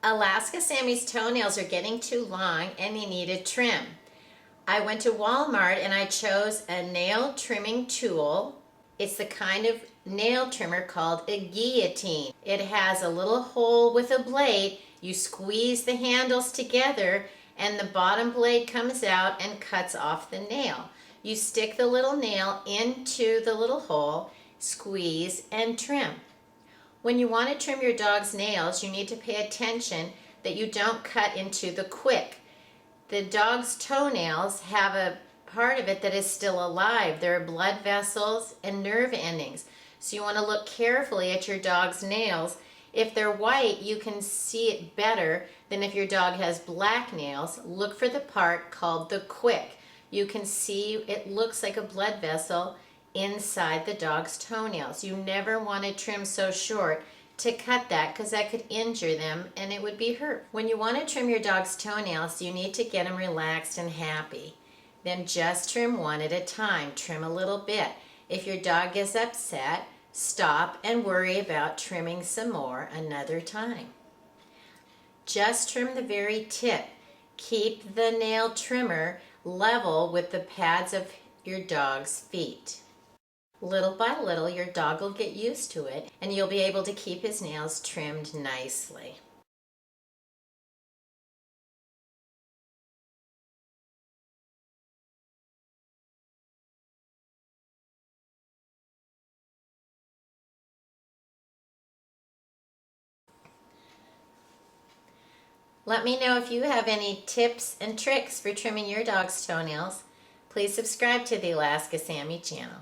Alaska Sammy's toenails are getting too long and he needed trim. I went to Walmart and I chose a nail trimming tool. It's the kind of nail trimmer called a guillotine. It has a little hole with a blade. You squeeze the handles together and the bottom blade comes out and cuts off the nail. You stick the little nail into the little hole, squeeze, and trim. When you want to trim your dog's nails, you need to pay attention that you don't cut into the quick. The dog's toenails have a part of it that is still alive. There are blood vessels and nerve endings. So you want to look carefully at your dog's nails. If they're white, you can see it better than if your dog has black nails. Look for the part called the quick. You can see it looks like a blood vessel inside the dog's toenails. You never want to trim so short to cut that because that could injure them and it would be hurt. When you want to trim your dog's toenails, you need to get them relaxed and happy. Then just trim one at a time. Trim a little bit. If your dog gets upset, stop and worry about trimming some more another time. Just trim the very tip. Keep the nail trimmer level with the pads of your dog's feet. Little by little, your dog will get used to it and you'll be able to keep his nails trimmed nicely. Let me know if you have any tips and tricks for trimming your dog's toenails. Please subscribe to the Alaska Sammy channel.